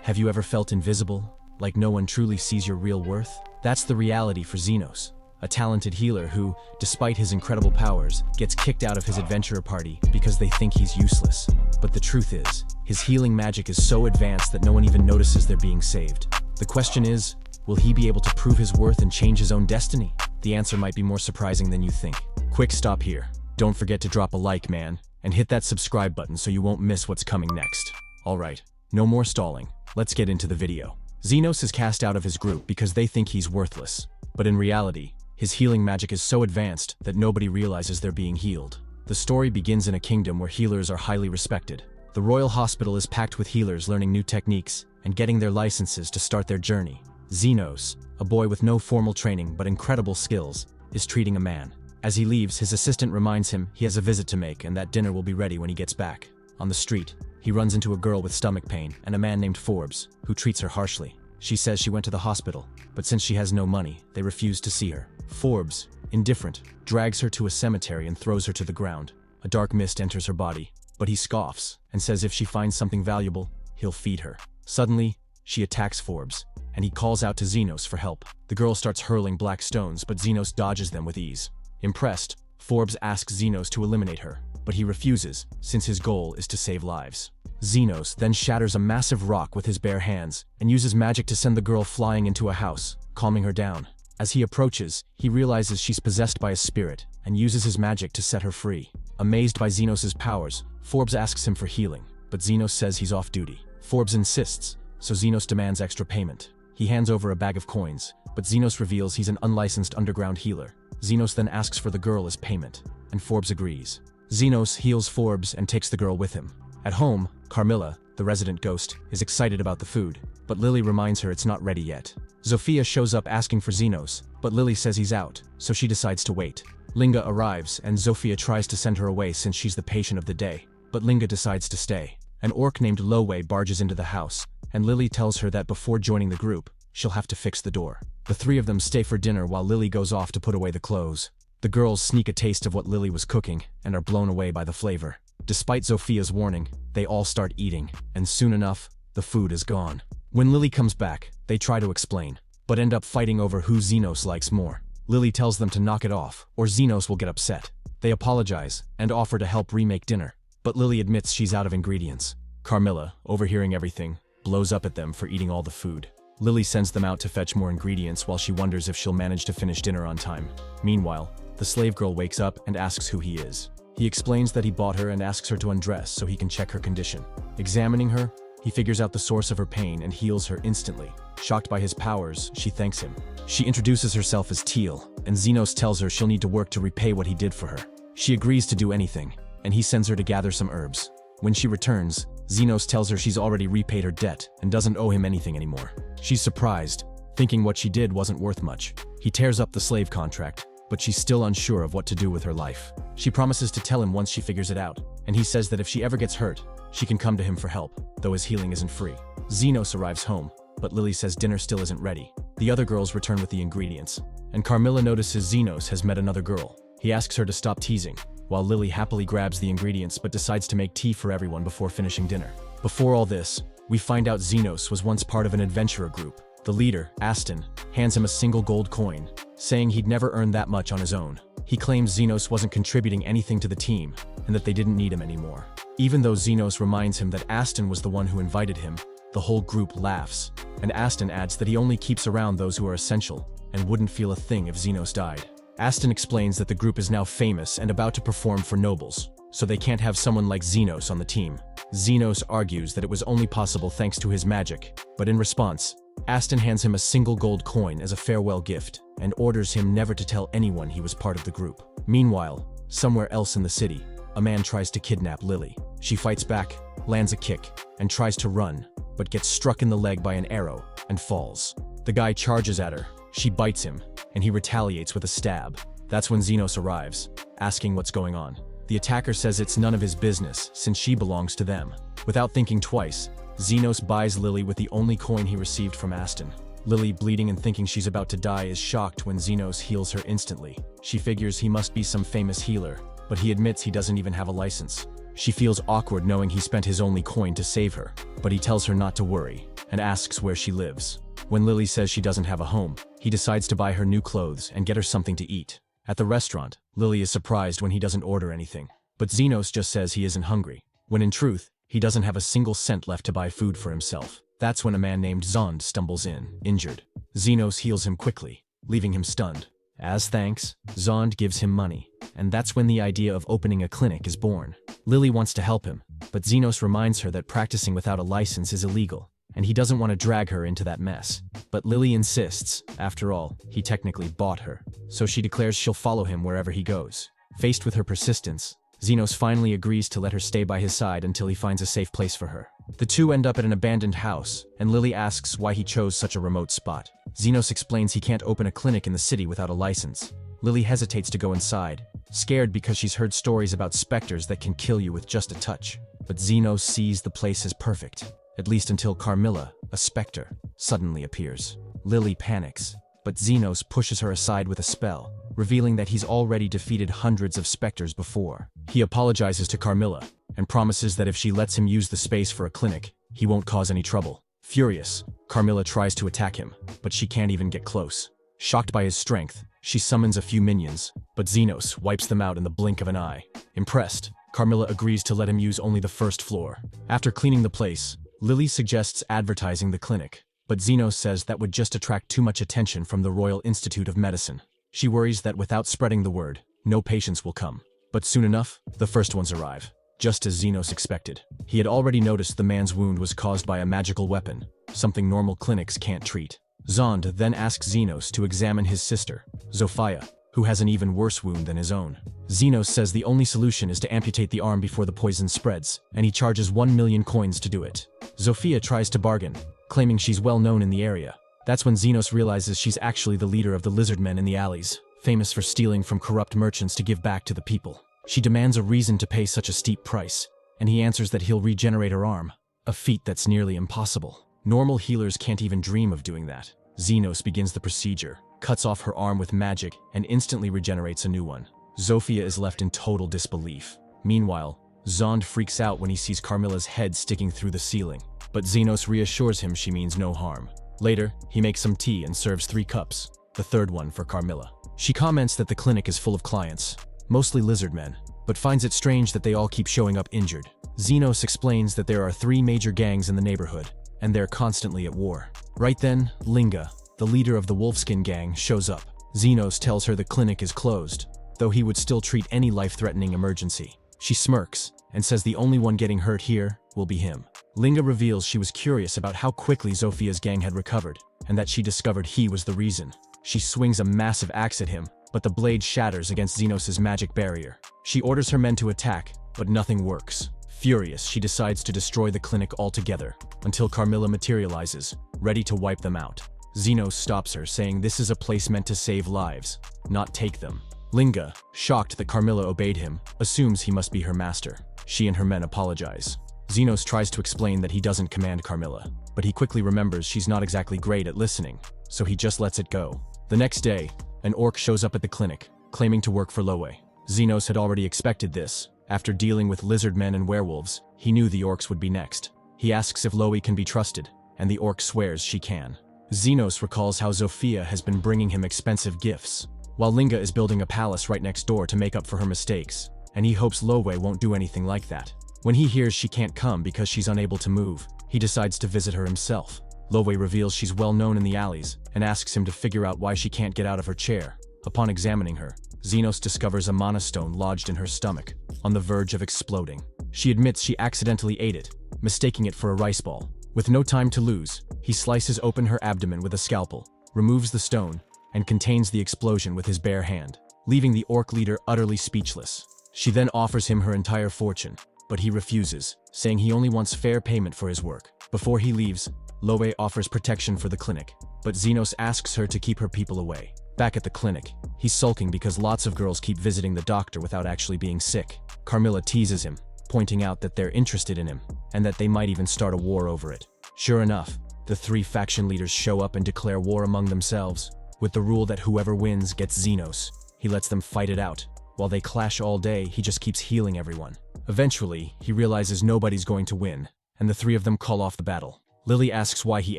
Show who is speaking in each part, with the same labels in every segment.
Speaker 1: Have you ever felt invisible? Like no one truly sees your real worth? That's the reality for Zenos, a talented healer who, despite his incredible powers, gets kicked out of his adventurer party because they think he's useless. But the truth is, his healing magic is so advanced that no one even notices they're being saved. The question is, will he be able to prove his worth and change his own destiny? The answer might be more surprising than you think. Quick stop here. Don't forget to drop a like, man, and hit that subscribe button so you won't miss what's coming next. Alright, no more stalling. Let's get into the video. Zenos is cast out of his group because they think he's worthless. But in reality, his healing magic is so advanced that nobody realizes they're being healed. The story begins in a kingdom where healers are highly respected. The royal hospital is packed with healers learning new techniques and getting their licenses to start their journey. Zenos, a boy with no formal training but incredible skills, is treating a man. As he leaves, his assistant reminds him he has a visit to make and that dinner will be ready when he gets back. On the street, he runs into a girl with stomach pain and a man named Forbes, who treats her harshly. She says she went to the hospital, but since she has no money, they refuse to see her. Forbes, indifferent, drags her to a cemetery and throws her to the ground. A dark mist enters her body, but he scoffs and says if she finds something valuable, he'll feed her. Suddenly, she attacks Forbes, and he calls out to Zenos for help. The girl starts hurling black stones, but Zenos dodges them with ease. Impressed, Forbes asks Zenos to eliminate her, but he refuses, since his goal is to save lives. Zenos then shatters a massive rock with his bare hands and uses magic to send the girl flying into a house, calming her down. As he approaches, he realizes she's possessed by a spirit and uses his magic to set her free. Amazed by Zenos' powers, Forbes asks him for healing, but Zenos says he's off duty. Forbes insists, so Zenos demands extra payment. He hands over a bag of coins, but Zenos reveals he's an unlicensed underground healer. Zenos then asks for the girl as payment, and Forbes agrees. Zenos heals Forbes and takes the girl with him. At home, Carmilla, the resident ghost, is excited about the food, but Lily reminds her it's not ready yet. Zofia shows up asking for Zenos, but Lily says he's out, so she decides to wait. Linga arrives, and Zofia tries to send her away since she's the patient of the day, but Linga decides to stay. An orc named Lowe barges into the house, and Lily tells her that before joining the group, she'll have to fix the door. The three of them stay for dinner while Lily goes off to put away the clothes. The girls sneak a taste of what Lily was cooking and are blown away by the flavor. Despite Zofia's warning, they all start eating, and soon enough, the food is gone. When Lily comes back, they try to explain, but end up fighting over who Zenos likes more. Lily tells them to knock it off, or Zenos will get upset. They apologize and offer to help remake dinner, but Lily admits she's out of ingredients. Carmilla, overhearing everything, blows up at them for eating all the food. Lily sends them out to fetch more ingredients while she wonders if she'll manage to finish dinner on time. Meanwhile, the slave girl wakes up and asks who he is. He explains that he bought her and asks her to undress so he can check her condition. Examining her, he figures out the source of her pain and heals her instantly. Shocked by his powers, she thanks him. She introduces herself as Teal, and Zenos tells her she'll need to work to repay what he did for her. She agrees to do anything, and he sends her to gather some herbs. When she returns, Zenos tells her she's already repaid her debt and doesn't owe him anything anymore. She's surprised, thinking what she did wasn't worth much. He tears up the slave contract, but she's still unsure of what to do with her life. She promises to tell him once she figures it out, and he says that if she ever gets hurt, she can come to him for help, though his healing isn't free. Zenos arrives home, but Lily says dinner still isn't ready. The other girls return with the ingredients, and Carmilla notices Zenos has met another girl. He asks her to stop teasing, while Lily happily grabs the ingredients but decides to make tea for everyone before finishing dinner. Before all this, we find out Zenos was once part of an adventurer group. The leader, Aston, hands him a single gold coin, saying he'd never earned that much on his own. He claims Zenos wasn't contributing anything to the team, and that they didn't need him anymore. Even though Zenos reminds him that Aston was the one who invited him, the whole group laughs, and Aston adds that he only keeps around those who are essential, and wouldn't feel a thing if Zenos died. Aston explains that the group is now famous and about to perform for nobles, so they can't have someone like Zenos on the team. Zenos argues that it was only possible thanks to his magic, but in response, Aston hands him a single gold coin as a farewell gift, and orders him never to tell anyone he was part of the group. Meanwhile, somewhere else in the city, a man tries to kidnap Lily. She fights back, lands a kick, and tries to run, but gets struck in the leg by an arrow and falls. The guy charges at her, she bites him, and he retaliates with a stab. That's when Zenos arrives, asking what's going on. The attacker says it's none of his business, since she belongs to them. Without thinking twice, Zenos buys Lily with the only coin he received from Aston. Lily, bleeding and thinking she's about to die, is shocked when Zenos heals her instantly. She figures he must be some famous healer, but he admits he doesn't even have a license. She feels awkward knowing he spent his only coin to save her, but he tells her not to worry, and asks where she lives. When Lily says she doesn't have a home, he decides to buy her new clothes and get her something to eat. At the restaurant, Lily is surprised when he doesn't order anything, but Zenos just says he isn't hungry, when in truth, he doesn't have a single cent left to buy food for himself. That's when a man named Zond stumbles in, injured. Zenos heals him quickly, leaving him stunned. As thanks, Zond gives him money, and that's when the idea of opening a clinic is born. Lily wants to help him, but Zenos reminds her that practicing without a license is illegal, and he doesn't want to drag her into that mess. But Lily insists, after all, he technically bought her, so she declares she'll follow him wherever he goes. Faced with her persistence, Zenos finally agrees to let her stay by his side until he finds a safe place for her. The two end up at an abandoned house, and Lily asks why he chose such a remote spot. Zenos explains he can't open a clinic in the city without a license. Lily hesitates to go inside, scared because she's heard stories about specters that can kill you with just a touch. But Zenos sees the place as perfect, at least until Carmilla, a specter, suddenly appears. Lily panics, but Zenos pushes her aside with a spell, revealing that he's already defeated hundreds of specters before. He apologizes to Carmilla, and promises that if she lets him use the space for a clinic, he won't cause any trouble. Furious, Carmilla tries to attack him, but she can't even get close. Shocked by his strength, she summons a few minions, but Zenos wipes them out in the blink of an eye. Impressed, Carmilla agrees to let him use only the first floor. After cleaning the place, Lily suggests advertising the clinic, but Zenos says that would just attract too much attention from the Royal Institute of Medicine. She worries that without spreading the word, no patients will come. But soon enough, the first ones arrive. Just as Zenos expected. He had already noticed the man's wound was caused by a magical weapon, something normal clinics can't treat. Zond then asks Zenos to examine his sister, Zofia, who has an even worse wound than his own. Zenos says the only solution is to amputate the arm before the poison spreads, and he charges 1 million coins to do it. Zofia tries to bargain, claiming she's well known in the area. That's when Zenos realizes she's actually the leader of the lizardmen in the alleys, famous for stealing from corrupt merchants to give back to the people. She demands a reason to pay such a steep price, and he answers that he'll regenerate her arm, a feat that's nearly impossible. Normal healers can't even dream of doing that. Zenos begins the procedure, cuts off her arm with magic, and instantly regenerates a new one. Zofia is left in total disbelief. Meanwhile, Zond freaks out when he sees Carmilla's head sticking through the ceiling, but Zenos reassures him she means no harm. Later, he makes some tea and serves 3 cups, the third one for Carmilla. She comments that the clinic is full of clients, mostly lizard men, but finds it strange that they all keep showing up injured. Zenos explains that there are 3 major gangs in the neighborhood, and they're constantly at war. Right then, Linga, the leader of the Wolfskin gang, shows up. Zenos tells her the clinic is closed, though he would still treat any life-threatening emergency. She smirks, and says the only one getting hurt here will be him. Linga reveals she was curious about how quickly Zofia's gang had recovered, and that she discovered he was the reason. She swings a massive axe at him, but the blade shatters against Zenos' magic barrier. She orders her men to attack, but nothing works. Furious, she decides to destroy the clinic altogether, until Carmilla materializes, ready to wipe them out. Zenos stops her, saying this is a place meant to save lives, not take them. Linga, shocked that Carmilla obeyed him, assumes he must be her master. She and her men apologize. Zenos tries to explain that he doesn't command Carmilla, but he quickly remembers she's not exactly great at listening, so he just lets it go. The next day, an orc shows up at the clinic, claiming to work for Lowe. Zenos had already expected this. After dealing with lizard men and werewolves, he knew the orcs would be next. He asks if Lowe can be trusted, and the orc swears she can. Zenos recalls how Zofia has been bringing him expensive gifts, while Linga is building a palace right next door to make up for her mistakes, and he hopes Lowe won't do anything like that. When he hears she can't come because she's unable to move, he decides to visit her himself. Lowe reveals she's well known in the alleys, and asks him to figure out why she can't get out of her chair. Upon examining her, Zenos discovers a mana stone lodged in her stomach, on the verge of exploding. She admits she accidentally ate it, mistaking it for a rice ball. With no time to lose, he slices open her abdomen with a scalpel, removes the stone, and contains the explosion with his bare hand, leaving the orc leader utterly speechless. She then offers him her entire fortune, but he refuses, saying he only wants fair payment for his work. Before he leaves, Lowe offers protection for the clinic, but Zenos asks her to keep her people away. Back at the clinic, he's sulking because lots of girls keep visiting the doctor without actually being sick. Carmilla teases him, pointing out that they're interested in him, and that they might even start a war over it. Sure enough, the 3 faction leaders show up and declare war among themselves, with the rule that whoever wins gets Zenos. He lets them fight it out. While they clash all day, he just keeps healing everyone. Eventually, he realizes nobody's going to win, and the 3 of them call off the battle. Lily asks why he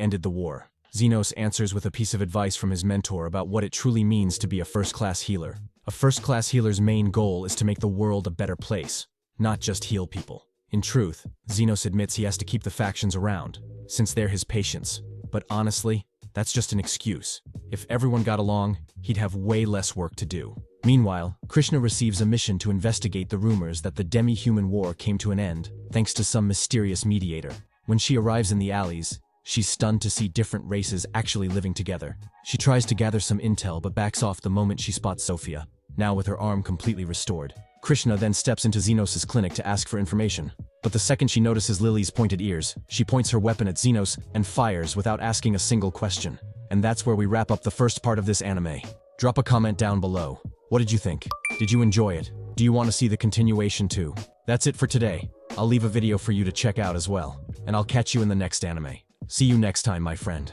Speaker 1: ended the war. Zenos answers with a piece of advice from his mentor about what it truly means to be a first-class healer. A first-class healer's main goal is to make the world a better place, not just heal people. In truth, Zenos admits he has to keep the factions around, since they're his patients. But honestly, that's just an excuse. If everyone got along, he'd have way less work to do. Meanwhile, Krishna receives a mission to investigate the rumors that the demi-human war came to an end, thanks to some mysterious mediator. When she arrives in the alleys, she's stunned to see different races actually living together. She tries to gather some intel but backs off the moment she spots Sophia, now with her arm completely restored. Krishna then steps into Zenos' clinic to ask for information. But the second she notices Lily's pointed ears, she points her weapon at Zenos and fires without asking a single question. And that's where we wrap up the first part of this anime. Drop a comment down below. What did you think? Did you enjoy it? Do you want to see the continuation too? That's it for today. I'll leave a video for you to check out as well. And I'll catch you in the next anime. See you next time, my friend.